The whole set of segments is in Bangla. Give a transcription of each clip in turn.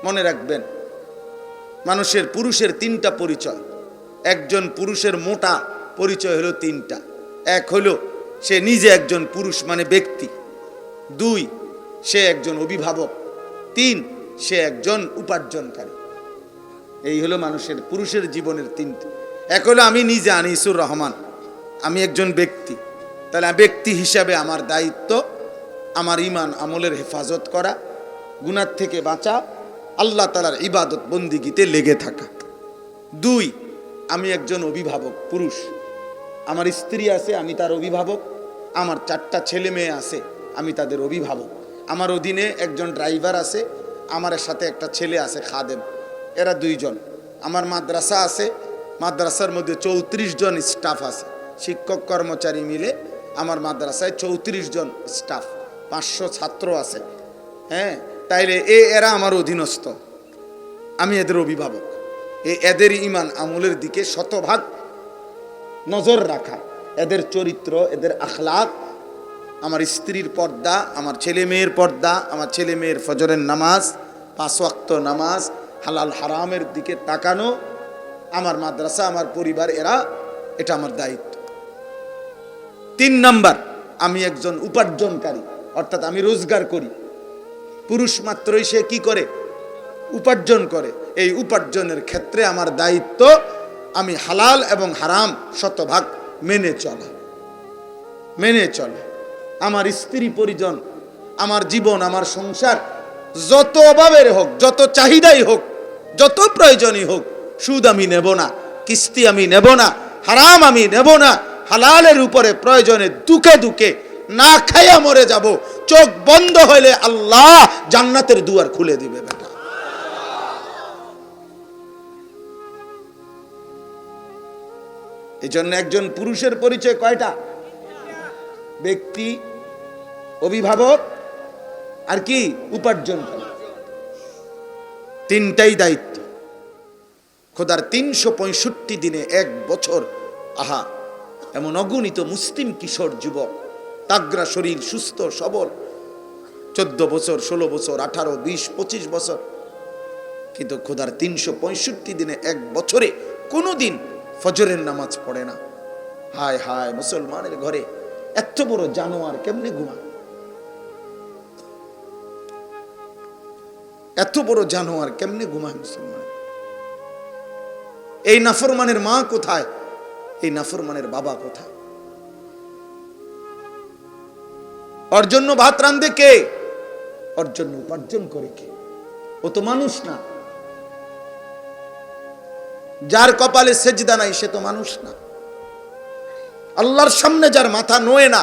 মনে রাখবেন, মানুষের পুরুষের তিনটা পরিচয়। একজন পুরুষের মোটা পরিচয় হলো তিনটা। এক হলো সে নিজে একজন পুরুষ মানে ব্যক্তি, দুই সে একজন অভিভাবক, তিন সে একজন উপার্জনকারী। এই হলো মানুষের পুরুষের জীবনের তিনটা। এক হলো আমি নিজে আনিসুর রহমান, আমি একজন ব্যক্তি, তাহলে ব্যক্তি হিসাবে আমার দায়িত্ব আমার ঈমান আমলের হেফাজত করা, গুনাহ থেকে বাঁচা, আল্লাহ তাআলার ইবাদত বন্দিগিতে লেগে থাকা। দুই, আমি একজন অভিভাবক পুরুষ, আমার স্ত্রী আছে, আমি তার অভিভাবক, আমার 4টা ছেলে মেয়ে আছে, আমি তাদের অভিভাবক, আমার অধীনে একজন ড্রাইভার আছে, আমার সাথে একটা ছেলে আছে খাদেম, এরা 2 জন, আমার মাদ্রাসা আছে, মাদ্রাসার মধ্যে 34 জন স্টাফ আছে, শিক্ষক কর্মচারী মিলে আমার মাদ্রাসায় 34 জন স্টাফ, 500 ছাত্র আছে। হ্যাঁ, তাইলে এরা আমার অধীনস্থ, আমি এদের অভিভাবক। এদের ঈমান আমলের দিকে শতভাগ নজর রাখা, এদের চরিত্র, এদের আখলাক, আমার স্ত্রীর পর্দা, আমার ছেলে মেয়ের পর্দা, আমার ছেলে মেয়ের ফজরের নামাজ, 5 ওয়াক্ত নামাজ, হালাল হারামের দিকে তাকানো, আমার মাদ্রাসা, আমার পরিবার, এটা আমার দায়িত্ব। 3 নাম্বার, আমি একজন উপার্জনকারী, অর্থাৎ আমি রোজগার করি। পুরুষ মাত্রই সে কি করে? উপার্জন করে। এই উপার্জনের ক্ষেত্রে আমার দায়িত্ব আমি হালাল এবং হারাম শতভাগ মেনে চলা। আমার স্ত্রী পরিজন, আমার জীবন, আমার সংসার যত অভাবের হোক, যত চাহিদাই হোক, যত প্রয়োজনই হোক, সুদ আমি নেব না, কিস্তি আমি নেব না, হারাম আমি নেব না, হালালের উপরে প্রয়োজনে দুঃখে দুঃখে না খাইয়া মরে যাব। চোখ বন্ধ হইলে আল্লাহ জান্নাতের দুয়ার খুলে দিবে বেটা। এই জন্য একজন পুরুষের পরিচয় কয়টা? ব্যক্তি, অভিভাবক, আর কি? উপার্জনকারী। 3টাই দায়িত্ব। খোদার 365 দিনে 1 বছর, আহা, এমন অগণিত মুসলিম কিশোর যুবক, তাগড়া শরীর, সুস্থ সবল, 14 বছর, 16 বছর, 18, 20, 25 বছর, কিন্তু খোদার 365 দিনে 1 বছরে কোনোদিন ফজরের নামাজ পড়ে না। হায় হায়, মুসলমানের ঘরে এত বড় জানোয়ার কেমনে ঘুমায়? এত বড় জানোয়ার কেমনে ঘুমায় মুসলমান? এই নাফরমানের মা কোথায়? এই নাফরমানের বাবা কোথায়? ওর জন্য ভাত রান্ধে কে? ওর জন্য উপার্জন করে কে? ও তো মানুষ না। যার কপালে সেজদা নাই সে তো মানুষ না। আল্লাহর সামনে যার মাথা নোয়ে না,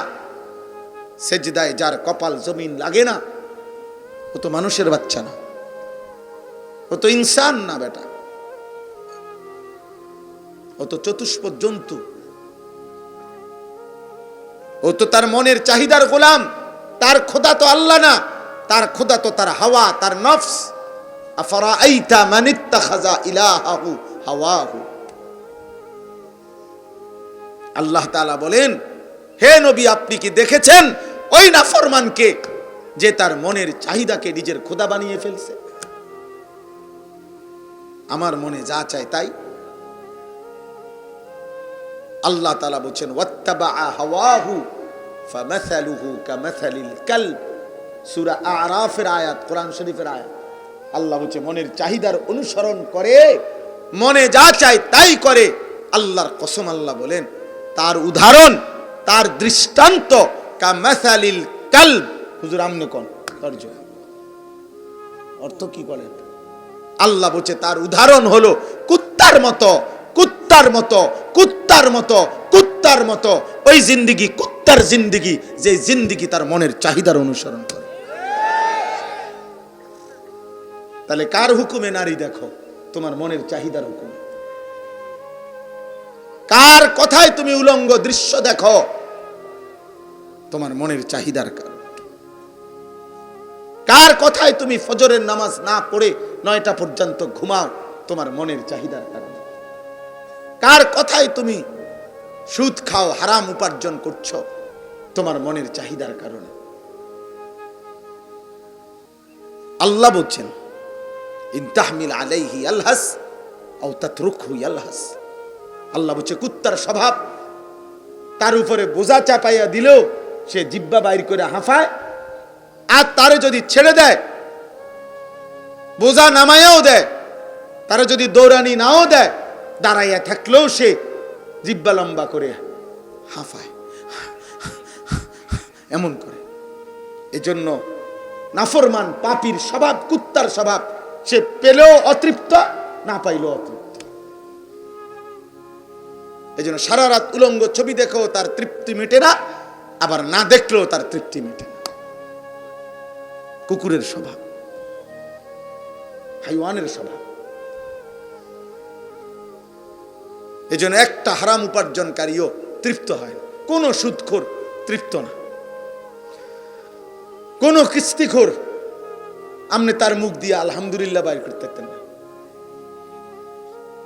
সেজদায় যার কপাল জমিন লাগে না, ও তো মানুষের বাচ্চা না, ও তো ইনসান না বেটা, ও তো চতুষ্পদ জন্তু, ও তো তার মনের চাহিদার গোলাম। তার খোদা তো আল্লাহ না, তার খোদা তো তার হাওয়া, তার নফস। আফরাআইতা মান ইত্তাখাযা ইলাহাহু হাওয়াহু। আল্লাহ তাআলা বলেন, হে নবী, আপনি কি দেখেছেন ওই নাফরমানকে যে তার মনের চাহিদাকে নিজের খোদা বানিয়ে ফেলছে? আমার মনে যা চায় তাই। আল্লাহ তাআলা বলেন, ওয়াত্তাবাআ হাওয়াহু ফামাসালুহু কামাসালিল কালব। সূরা আরাফের আয়াত, কোরআন শরীফের আয়াত। আল্লাহ বলছে মনের চাহিদার অনুসরণ করে, মনে যা চায় তাই করে। আল্লাহর কসম, আল্লাহ বলেন তার উদাহরণ, তার দৃষ্টান্ত কামাসালিল কালব। হুজুর আমনে কোন অর্থ কি করেন? আল্লাহ বলছে তার উদাহরণ হলো কুত্তার মতো, কুত্তার মতো, কুত্তার মতো, কুত্তার মতো। ওই জিন্দেগি কুত্তার জিন্দেগি, যে জিন্দেগি তার মনের চাহিদার অনুসরণ করে। তাহলে কার হুকুমে নারী দেখো? তোমার মনের চাহিদার হুকুমে। কার কথায় তুমি উলঙ্গ দৃশ্য দেখো? তোমার মনের চাহিদার কারণ। কার কথায় তুমি ফজরের নামাজ না পড়ে 9টা পর্যন্ত ঘুমাও? তোমার মনের চাহিদার কারণে। কার কথায় তুমি সুদ খাও, হারাম উপার্জন করছো? তোমার মনের চাহিদার কারণে। আল্লাহ বলছেন ইন তাহমিল আলাইহি ইয়ালহাস আও তাতরুকহু ইয়ালহাস। আল্লাহ বলছে কুত্তার স্বভাব, তার উপরে বোঝা চাপাইয়া দিলেও সে জিহ্বা বাইর করে হাঁফায়, আর তারে যদি ছেড়ে দেয়, বোঝা নামাইয়াও দেয়, তারা যদি দৌড়ানি নাও দেয়, দাঁড়াইয়া থাকলেও সে জিহ্বা লম্বা করে হাঁফায়, এমন করে। এজন্য নাফরমান পাপীর স্বভাব, কুত্তার স্বভাব, সে পেলেও অতৃপ্ত, না পাইলেও অতৃপ্ত। এজন্য সারা রাত উলঙ্গ ছবি দেখেও তার তৃপ্তি মেটে না, আবার না দেখলেও তার তৃপ্তি মেটে না। কুকুরের স্বভাব, হাইওয়ানের স্বভাব। এজন্য একটা হারাম উপার্জনকারীও তৃপ্ত হয় না, কোন সুদখোর তৃপ্ত না, কোন কিস্তিখোর আপনি তার মুখ দিয়ে আলহামদুলিল্লাহ বাইর করতে পারতেন না।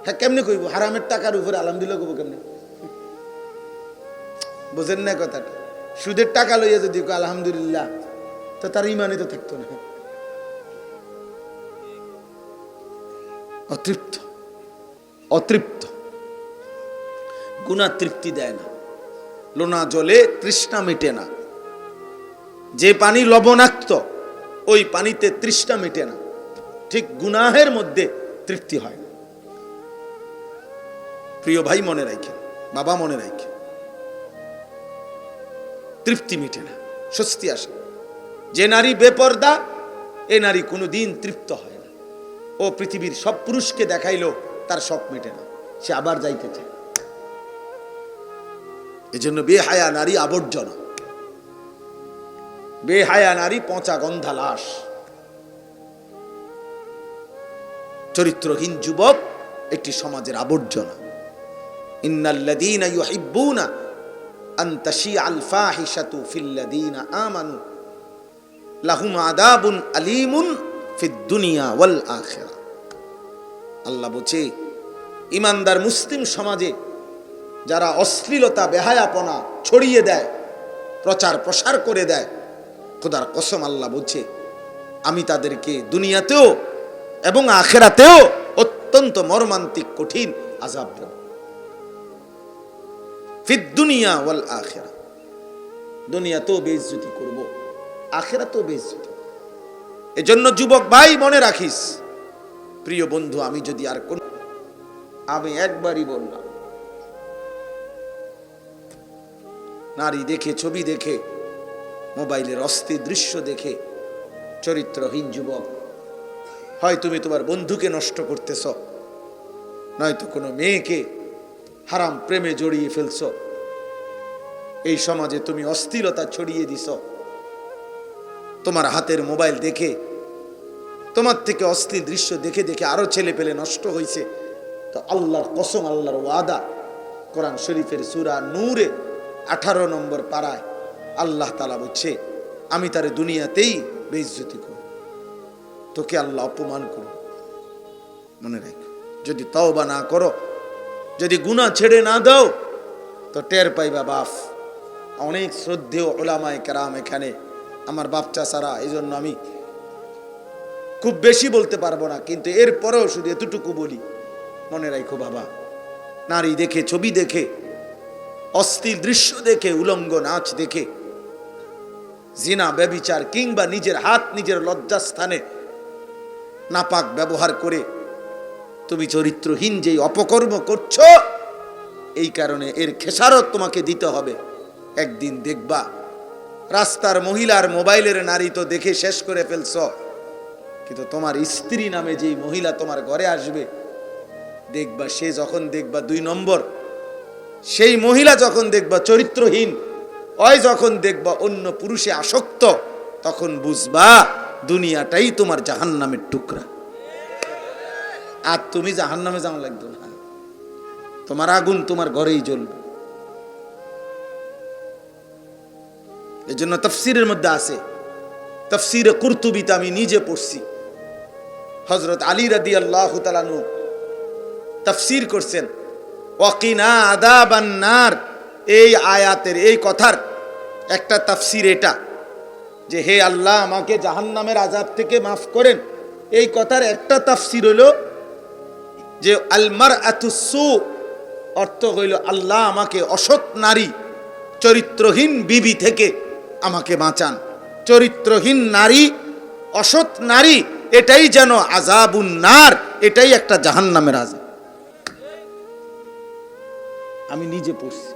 হ্যাঁ, কেমনে কইব? হারামের টাকার উপরে আলহামদুলিল্লাহ কইব কেমনে? বুঝেন না কথাটা? সুদের টাকা লইয়া যদি আলহামদুলিল্লাহ, তো তার ইমানই তো থাকতো না। অতৃপ্ত, অতৃপ্ত। গুনাহ তৃপ্তি দেয় না, লোনা জলে তৃষ্ণা মেটে না। যে পানি লবণাক্ত, ওই পানিতে তৃষ্ণা মেটে না। ঠিক গুনাহের মধ্যে তৃপ্তি হয় না। প্রিয় ভাই মনে রাখেন, বাবা মনে রাখেন, তৃপ্তি মিটে না, স্বস্তি আসে। যে নারী বেপর্দা, এ নারী কোনোদিন তৃপ্ত হয় না। ও পৃথিবীর সব পুরুষকে দেখাইলো, তার শখ মেটে না, সে আবার যাইতে চায়। এজন্য বেহায়া নারী আবর্জনা, বেহায়া নারী পচা গন্ধা লাশ। চরিত্রহীন যুবক একটি সমাজের আবর্জনা। ইন্নাল্লাযীনা ইউহিব্বুনা আন তাশিআল ফাহিশাতু ফিল্লাযীনা আমানু লাহুম আযাবুন আলীমুন ফিদ দুনিয়া ওয়াল আখিরা। আল্লাহ বলছে, ইমানদার মুসলিম সমাজে যারা অশ্লীলতা, বেহায়াপনা ছড়িয়ে দেয়, প্রচার প্রসার করে দেয়, খোদার কসম আল্লাহ বলছে, আমি তাদেরকে দুনিয়াতেও এবং আখিরাতেও অত্যন্ত মর্মান্তিক কঠিন আযাব দেব। ফিদ দুনিয়া ওয়াল আখিরা, দুনিয়াতেও বেইজ্জতি করব, আখিরাতেও বেইজ্জতি। এজন্য যুবক ভাই মনে রাখিস, প্রিয় বন্ধু, আমি একবারই বললাম, নারী দেখে, ছবি দেখে, মোবাইলের অস্থির দৃশ্য দেখে চরিত্রহীন যুবক, হয় তুমি তোমার বন্ধুকে নষ্ট করতেছ, নয়তো কোনো মেয়েকে হারাম প্রেমে জড়িয়ে ফেলছ। এই সমাজে তুমি অস্থিরতা ছড়িয়ে দিছ। তোমার হাতের মোবাইল দেখে, তোমার থেকে অস্থির দৃশ্য দেখে দেখে আরো ছেলে পেলে নষ্ট হয়েছে। তো আল্লাহর কসম, আল্লাহর ওয়াদা, কোরআন শরীফের সূরা নূরে 18 নম্বর পারায় আল্লাহ তাআলা বলছে, আমি তারে দুনিয়াতেই বেইজ্জতি করব, তোকে আল্লাহ অপমান করব। মনে রাখ, যদি তওবা না করো, যদি গুনাহ ছেড়ে না দাও, তো টের পাইবা বাপ। অনেক শ্রদ্ধেয় উলামায়ে কেরাম এখানে, আমার বাপ চাচারা, এই জন্য আমি খুব বেশি বলতে পারবো না, কিন্তু এরপরেও শুধু এতটুকু বলি, মনে রাখো বাবা, নারী দেখে, ছবি দেখে, অস্থির দৃশ্য দেখে, উলঙ্গ নাচ দেখে, জিনা, ব্যভিচার কিংবা নিজের হাত নিজের লজ্জাস্থানে নাপাক ব্যবহার করে তুমি চরিত্রহীন যেই অপকর্ম করছো, এই কারণে এর খেসারত তোমাকে দিতে হবে। একদিন দেখবা রাস্তার মহিলার মোবাইলের নারী তো দেখে শেষ করে ফেলছ, কিন্তু তোমার স্ত্রী নামে যেই মহিলা তোমার ঘরে আসবে, দেখবা সে যখন দেখবা 2 নম্বর, সেই মহিলা যখন দেখবা চরিত্রহীন, ওই যখন দেখবা অন্য পুরুষে আসক্ত, তখন বুঝবা দুনিয়াটাই তোমার জাহান্নামের টুকরা। আর তুমি জাহান্নামে যাওয়া লাগবে না, তোমার আগুন তোমার ঘরেই জ্বলবে। এই জন্য তাফসীরের মধ্যে আছে, তাফসীরে কুরতুবিতে আমি নিজে পড়ছি, হযরত আলী রাদিয়াল্লাহু তাআলা আনহু তাফসীর করছেন, ওয়াকিনা আযাবান নার। এই আয়াতের, এই কথার একটা তাফসীর এটা, যে হে আল্লাহ, আমাকে জাহান্নামের আযাব থেকে মাফ করেন, এই কথার একটা তাফসীর হলো যে আল মারআতু সু অর্থ হইল আল্লাহ আমাকে অসৎ নারী চরিত্রহীন বিবি থেকে আমাকে বাঁচান। চরিত্রহীন নারী, অসৎ নারী, এটাই যেন আযাবুন নার, এটাই একটা জাহান্নামের আযাব। আমি নিজে পড়ছি।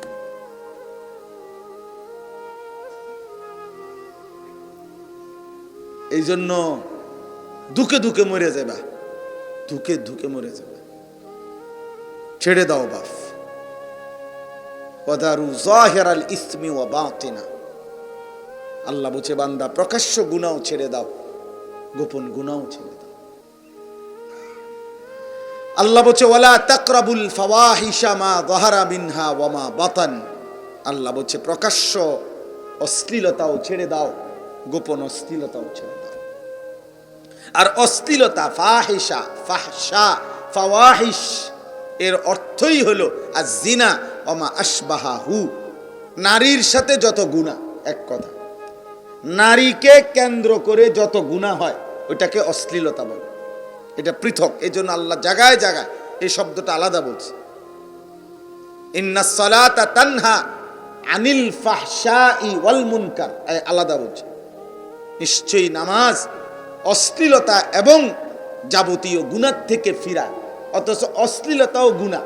এই জন্য দুঃখে দুঃখে মরে যাবা, দুঃখে দুঃখে মরে যাবা। ছেড়ে দাও বাপ। ওয়াদারু যাহিরাল ইসমি ওয়া বাতিনা। আল্লাহ বলছে বান্দা প্রকাশ্য গুনাহ ছেড়ে দাও, গোপন গুনাহ ছেড়ে দাও। আল্লাহ বলছে ওয়ালা তাকরাবুল ফাওয়াহিশা মা যাহারা মিনহা ওয়া মা বাতান। আল্লাহ বলছে প্রকাশ্য অশ্লীলতাও ছেড়ে দাও, গোপন অশ্লীলতাও ছেড়ে দাও। আর অশ্লীলতা ফাহিশা, ফাহশা, ফাওয়াহিশ এর অর্থই হলো আয-যিনা ওয়া মা আশবাহাহু, নারীর সাথে যত গুনাহ। এক কথা, নারীকে কেন্দ্র করে যত গুনাহ হয় ওইটাকে অশ্লীলতা বলে। এটা পৃথক। এই জন্য আল্লাহ জায়গায় জায়গায় এই শব্দটা আলাদা বলছে। ইন্নাস সালাতা তানহা আনিল ফাহশাই ওয়াল মুনকার, আলাদা বলছে। নিশ্চয়ই নামাজ অশ্লীলতা এবং যাবতীয় গুনাহ থেকে ফিরায়, অথচ অশ্লীলতাও গুনাহ।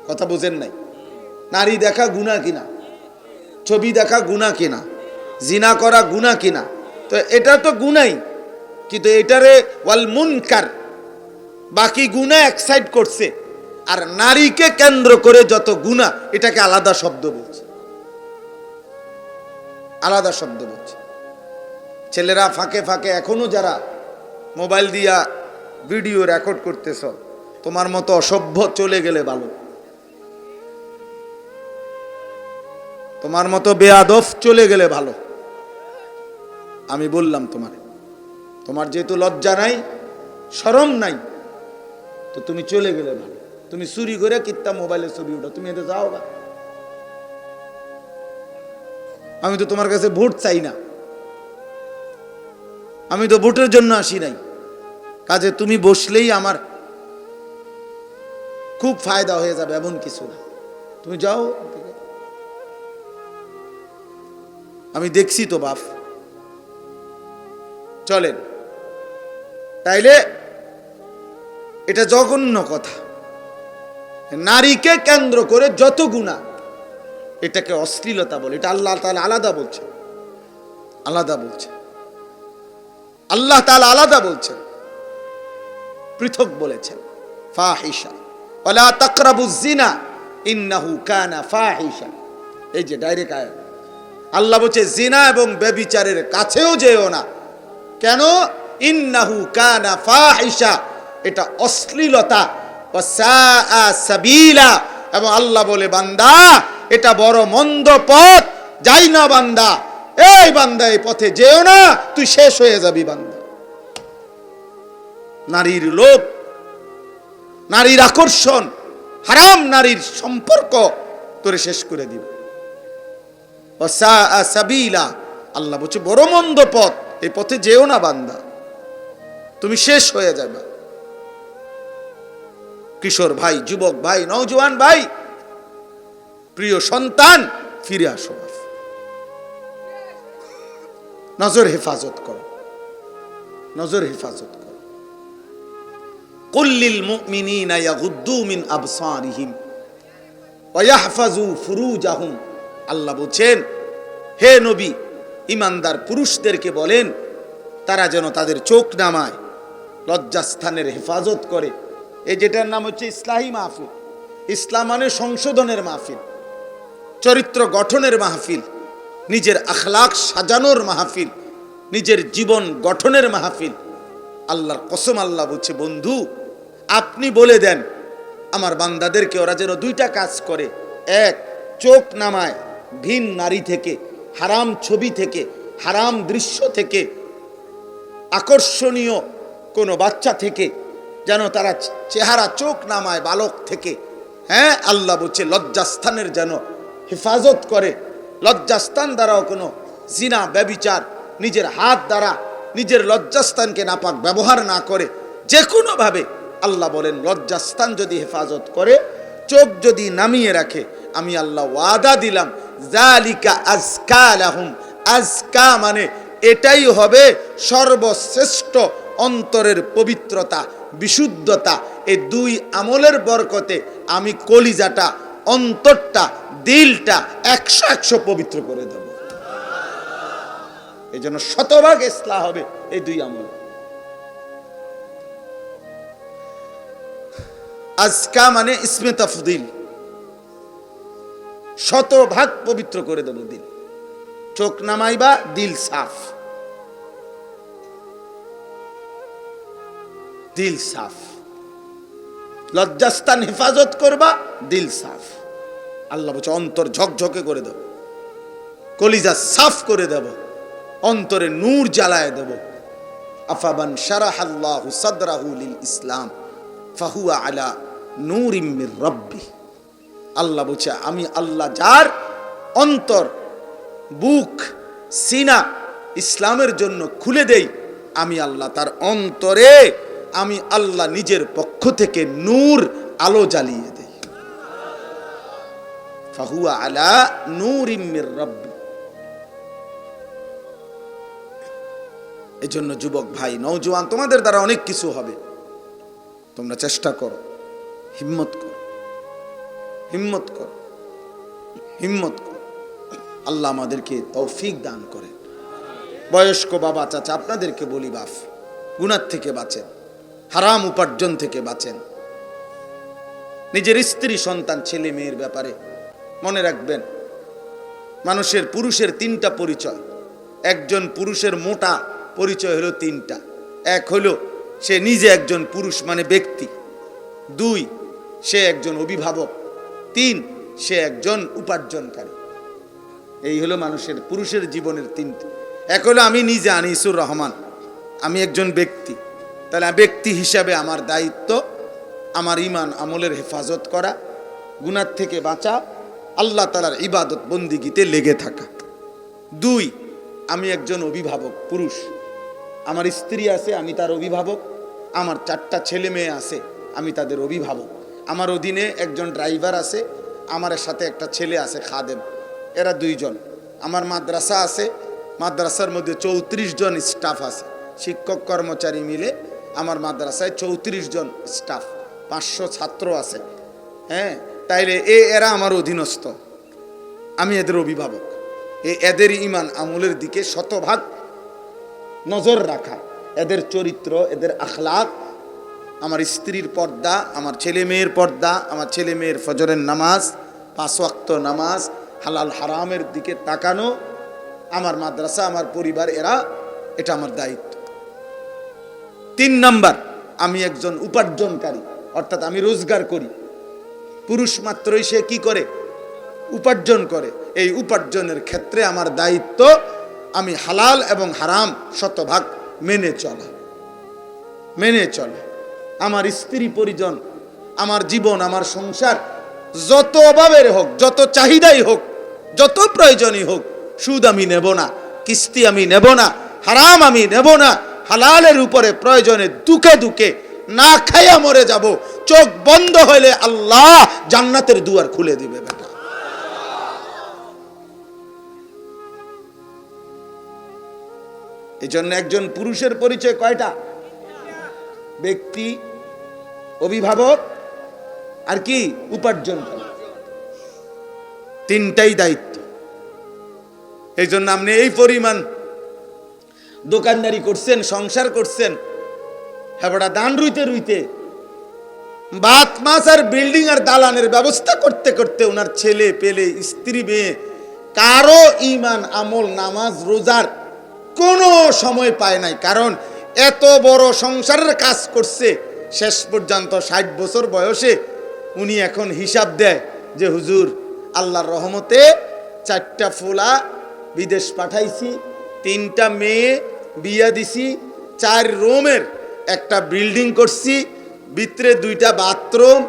কথা বুঝেন নাই? নারী দেখা গুনাহ কিনা, ছবি দেখা গুনাহ কিনা, জিনা করা গুনাহ কিনা? তো এটা তো গুনাই, কিন্তু এটারে ওয়াল মুনকার, বাকি গুনাহ এক সাইড করছে, আর নারীকে কেন্দ্র করে যত গুনাহ এটাকে আলাদা শব্দ বলছে, আলাদা শব্দ বলছে। ছেলেরা ফাঁকে ফাঁকে এখনো যারা মোবাইল দিয়া ভিডিও রেকর্ড করতেছ, তোমার মতো অসভ্য চলে গেলে ভালো, তোমার মতো বেয়াদব চলে গেলে ভালো। আমি বললাম তোমার যেহেতু লজ্জা নাই, শরম নাই, তো তুমি চলে গেলে ভালো। তুমি চুরি করে কিত্তা মোবাইলে ছবি উঠো, তুমি এতে যাও না। আমি তো তোমার কাছে ভোট চাই না, আমি তো ভোটের জন্য আসি নাই। কাজে তুমি বসলেই আমার খুব ফায়দা হয়ে যাবে এমন কিছু না, তুমি যাও। আমি দেখছি তো বাপ। চলেন, তাইলে এটা জঘন্য কথা। নারীকে কেন্দ্র করে যত গুনাহ এটাকে অশ্লীলতা বলে। এটা আল্লাহ তাআলা আলাদা বলছে, আলাদা বলছে। আল্লাহ তাআলা আলাদা বলছেন, পৃথক বলেছেন। ফাহিশা ওয়ালা তাকরাবুজ যিনা ইন্নাহু কানা ফাহিশা। এই যে ডাইরেক্ট আয়াত। আল্লাহ বলছে জিনা এবং ব্যভিচারের কাছেও যেও না। কেন? ইন্নাহু কানা ফাহিশা, এটা অশ্লীলতা। ওয়া সাআ সাবিলা, এবং আল্লাহ বলে বান্দা এটা বড় মন্দ পথ, যাই না বান্দা, এই বান্দা এই পথে যেও না, তুই শেষ হয়ে যাবি বান্দা। নারীর লোভ, নারীর আকর্ষণ, হারাম নারীর সম্পর্ক তোরে শেষ করে দিবে। ওয়া সাআ সাবিলা, আল্লাহ বলছে বড় মন্দ পথ, এই পথে যেও না বান্দা, তুমি শেষ হয়ে যাবে। কিশোর ভাই, যুবক ভাই, নওজোয়ান ভাই, প্রিয় সন্তান, ফিরে আসো। নজর হেফাজত করো, নজর হেফাজত করো। কুল লিল মুমিনিনা ইয়াগুদ্দু মিন আবসারিহিম ওয়া ইয়াহফাজু ফুরুজাহুম। আল্লাহ বলেন, হে নবী, ইমানদার পুরুষদেরকে বলেন তারা যেন তাদের চোখ নামায়, লজ্জাস্থানের হেফাজত করে। এই যেটার নাম হচ্ছে ইসলাহি মাহফিল। ইসলাম মানে সংশোধনের মাহফিল, চরিত্র গঠনের মাহফিল, নিজের আখলাক সাজানোর মাহফিল, নিজের জীবন গঠনের মাহফিল। আল্লাহর কসম, আল্লাহ বলছে বন্ধু আপনি বলে দেন আমার বান্দাদেরকে ওরা যেন দুইটা কাজ করে। এক, চোখ নামায় ভিন নারী থেকে, হারাম ছবি থেকে, হারাম দৃশ্য থেকে, আকর্ষণীয় কোনো বাচ্চা থেকে যেন তারা চেহারা চোখ নামায়, বালক থেকে। হ্যাঁ, আল্লাহ বলছে লজ্জাস্থানের যেন হেফাজত করে। লজ্জাস্থান দ্বারাও কোনো জিনা ব্যভিচার নিজের হাত দ্বারা নিজের লজ্জাস্থানকে নাপাক ব্যবহার না করে, যে কোনোভাবে আল্লাহ বলেন লজ্জাস্থান যদি হেফাজত করে, চোখ যদি নামিয়ে রাখে, আমি আল্লাহ ওয়াদা দিলাম যালিকা আজকা লাহুম। আজকা মানে এটাই হবে সর্বশ্রেষ্ঠ অন্তরের পবিত্রতা, বিশুদ্ধতা। এই দুই আমলের বরকতে আমি কলিজাটা, অন্তরটা, দিলটা 100 পবিত্র করে দেব। এই জন্য শতভাগ ইসলাহ হবে এই দুই আমল। আজকা মানে ইসমে তাফদিল, শতভাগ পবিত্র করে দেব দিল। চোখ নামাইবা, দিল সাফ, দিল সাফ। লজ্জাস্থান হেফাজত করবা, দিল সাফ। আল্লাহ বলছে অন্তর ঝকঝকে করে দেব, কলিজা সাফ করে দেব, অন্তরে নূর জ্বালায় দেব। আফাবান শারাহাল্লাহু সাদরাহু লিল ইসলাম ফাহুয়া আলা নূরিম মির রাব্বি। আল্লাহ বলছে আমি আল্লাহ যার অন্তর, বুক, সিনা ইসলামের জন্য খুলে দেই, আমি আল্লাহ তার অন্তরে আমি আল্লাহ নিজের পক্ষ থেকে নূর, আলো জ্বালিয়ে দেই। ফাহুয়া আলা নূরিম মির রাব্বি। এজন্য যুবক ভাই, নওজোয়ান, তোমাদের দ্বারা অনেক কিছু হবে, তোমরা চেষ্টা করো, হিম্মত করো, হিম্মত করো, হিম্মত করো। আল্লাহ আমাদেরকে তৌফিক দান করে। বয়স্ক বাবা চাচা আপনাদেরকে বলি, বাপ, গুনাহ থেকে বাঁচেন, হারাম উপার্জন থেকে বাঁচেন। নিজের স্ত্রী, সন্তান, ছেলে মেয়ের ব্যাপারে মনে রাখবেন, মানুষের, পুরুষের তিনটা পরিচয়। একজন পুরুষের মোটা পরিচয় হলো তিনটা। এক হলো সে নিজে একজন পুরুষ মানে ব্যক্তি, দুই সে একজন অভিভাবক, তিন সে একজন উপার্জনকারী। এই হলো মানুষের, পুরুষের জীবনের তিনটে। এক হলো আমি নিজে আনিসুর রহমান, আমি একজন ব্যক্তি, তাহলে ব্যক্তি হিসাবে আমার দায়িত্ব আমার ঈমান আমলের হেফাজত করা, গুনাহ থেকে বাঁচা, আল্লাহ তাআলার ইবাদত বন্দিগিতে লেগে থাকা। দুই, আমি একজন অভিভাবক পুরুষ, আমার স্ত্রী আছে, আমি তার অভিভাবক, আমার 4টা ছেলে মেয়ে আছে, আমি তাদের অভিভাবক, আমার অধীনে একজন ড্রাইভার আছে, আমার সাথে একটা ছেলে আছে খাদেম, এরা 2 জন। আমার মাদ্রাসা আছে, মাদ্রাসার মধ্যে 34 জন স্টাফ আছে, শিক্ষক কর্মচারী মিলে আমার মাদ্রাসায় 34 জন স্টাফ, 500 ছাত্র আছে। হ্যাঁ, তাইলে এরা আমার অধীনস্থ, আমি এদের অভিভাবক। এদের ঈমান আমলের দিকে শতভাগ নজর রাখা, এদের চরিত্র, এদের আখলাক, আমার স্ত্রীর পর্দা, আমার ছেলে মেয়ের পর্দা, আমার ছেলে মেয়ের ফজরের নামাজ, 5 ওয়াক্ত নামাজ, হালাল হারামের দিকে তাকানো, আমার মাদ্রাসা, আমার পরিবার, এটা আমার দায়িত্ব। 3 নাম্বার, আমি একজন উপার্জনকারী, অর্থাৎ আমি রোজগার করি। পুরুষ মাত্রই সে কি করে? উপার্জন করে। এই উপার্জনের ক্ষেত্রে আমার দায়িত্ব আমি হালাল এবং হারাম শতভাগ মেনে চলা। আমার স্ত্রী পরিজন, আমার জীবন, আমার সংসার যত অভাবের হোক, যত চাহিদাই হোক, যত প্রয়োজনই হোক, সুদ আমি নেব না, কিস্তি আমি নেব না, হারাম আমি নেব না, হালালের উপরে প্রয়োজনে দুকে দুকে না খাইয়া মরে যাব। চোখ বন্ধ হইলে আল্লাহ জান্নাতের দুয়ার খুলে দিবে। বেটা, এই জন্য একজন পুরুষের পরিচয় কয়টা? ব্যক্তি, অভিভাবক, আর কি? উপার্জন। 3টাই দায়িত্ব। এই জন্য আপনি এই পরিমাণ দোকানদারি করছেন, সংসার করছেন, হ্যাঁ বেটা, দান রুইতে ভাত মাছ আর বিল্ডিং আর দালানের ব্যবস্থা করতে করতে ওনার ছেলে পেলে, স্ত্রী মেয়ে, কারো ঈমান আমল নামাজ রোজার কোনো সময় পায় নাই। কারণ এত বড় সংসারের কাজ করছে, শেষ পর্যন্ত 60 বছর বয়সে উনি এখন হিসাব দেয় যে হুজুর আল্লাহর রহমতে 4টা ফুলা বিদেশ পাঠাইছি, 3টা মেয়ে বিয়া দিছি, 4 রুমের একটা বিল্ডিং করছি, ভিতরে 2টা বাথরুম,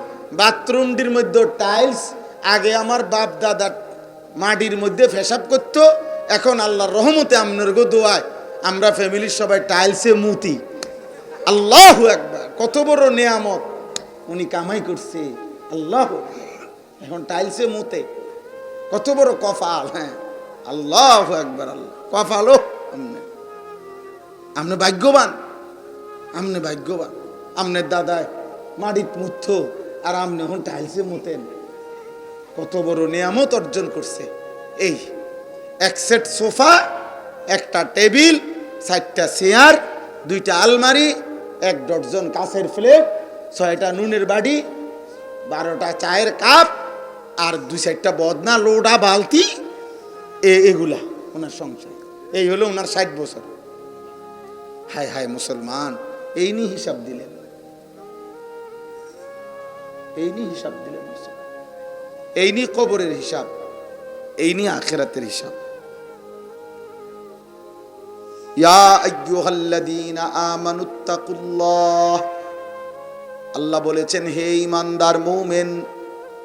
বাথরুমটির মধ্যে টাইলস। আগে আমার বাপ দাদা মাটির মধ্যে পেশাব করতো, এখন আল্লাহর রহমতে আপনার গো দোয়ায় আমরা ফ্যামিলির সবাই টাইলসে মুতি। আল্লাহু আকবার, কত বড় নিয়ামত উনি কামাই করছে। আল্লাহ, এখন টাইলসে মুতে, কত বড় কফাল। হ্যাঁ, আল্লাহু আকবার, আল্লাহ কফালো। আপনি ভাগ্যবান, আপনি ভাগ্যবান। আপনার দাদায় মাটিত মুথ আর আপনি এখন টাইলসে মুতেন, কত বড় নিয়ামত অর্জন করছে। এই এক সেট সোফা, একটা টেবিল, 4টা চেয়ার, 2টা আলমারি, 1 ডজন কাঁচের প্লেট, 6টা নুনের বাড়ি, 12টা চায়ের কাপ, আর 2-4টা বদনা লোডা বালতি, এগুলা ওনার সংসার। এই হলো ওনার 60 বছর। হায় হায় মুসলমান, এই নিয়ে হিসাব দিলেন, এই নিয়ে হিসাব দিলেন, এই নিয়ে কবরের হিসাব, এই নিয়ে আখিরাতের হিসাব। ইয়া আইয়ুহাল্লাযীনা আমানুত্তাকুল্লাহ, আল্লাহ বলেছেন হে ঈমানদার মুমিন,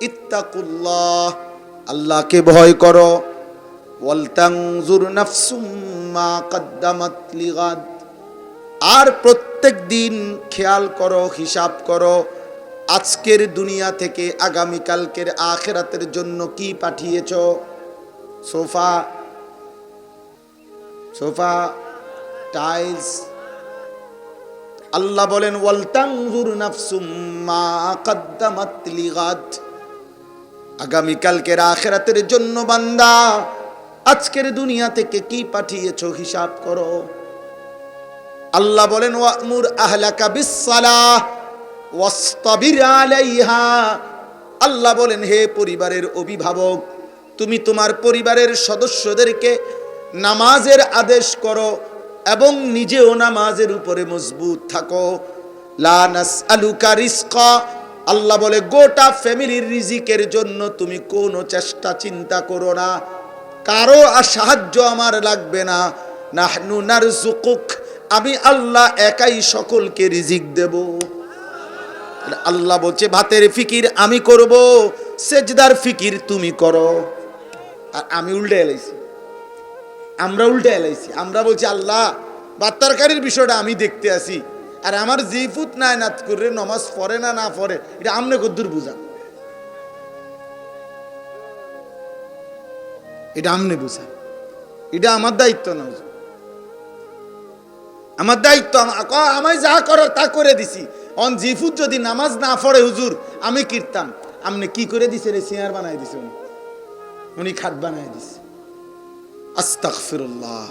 ইত্তাকুল্লাহ, আল্লাহকে ভয় করো। ওয়াল তানজুর নাফসুম মা কদ্দামাত লিগাদ, আর প্রত্যেক দিন খেয়াল করো, হিসাব করো, আজকের দুনিয়া থেকে আগামীকালকের আখিরাতের জন্য কি পাঠিয়েছো। Sofa, sofa, tiles. আল্লাহ বলেন ওয়াল তানজুর নাফসুম মা কদ্দামাত লিগাদ, আগামীকালকের আখিরাতের জন্য বান্দা আজকের দুনিয়া থেকে কি পাঠিয়েছো হিসাব করো। আল্লাহ বলেন ওয়া'মুর আহলাকা বিস-সালাহ ওয়াসতাবির আলাইহা, আল্লাহ বলেন হে পরিবারের অভিভাবক, তুমি তোমার পরিবারের সদস্যদেরকে নামাজের আদেশ করো এবং নিজেও নামাজের উপরে মজবুত থাকো। লা নাসআলুকা রিজকা, আল্লাহ বলে গোটা ফ্যামিলির রিজিকের জন্য তুমি কোনো চেষ্টা চিন্তা করো না, কারো সাহায্য আমার লাগবে না। নাহনু নারযুকুক, আমি আল্লাহ একাই সকলকে রিজিক দেব। আল্লাহ বলছে ভাতের ফিকির আমি করব, সেজদার ফিকির তুমি করো। আর আমি উল্টে এলাইছি, আমরা উল্টে এলাইছি। আমরা বলছি আল্লাহ ভাত তরকারির বিষয়টা আমি দেখতে আসি, আর আমার জিফুত নাই নাত করে নমাজ পড়ে না না পড়ে, এটা আমনে কদ্দুর বুঝা, এটা আমনে বুঝা, এটা আমার দায়িত্ব না। আমার দায়িত্ব, আমি যা করার তা করে দিছি। অন জিফুত যদি নামাজ না পড়ে হুজুর আমি কীর্তাম, আপনি কি করে দিছে রে? সিয়ার বানাই দিছে উনি, খাট বানাই দিছে। আস্তাগফিরুল্লাহ।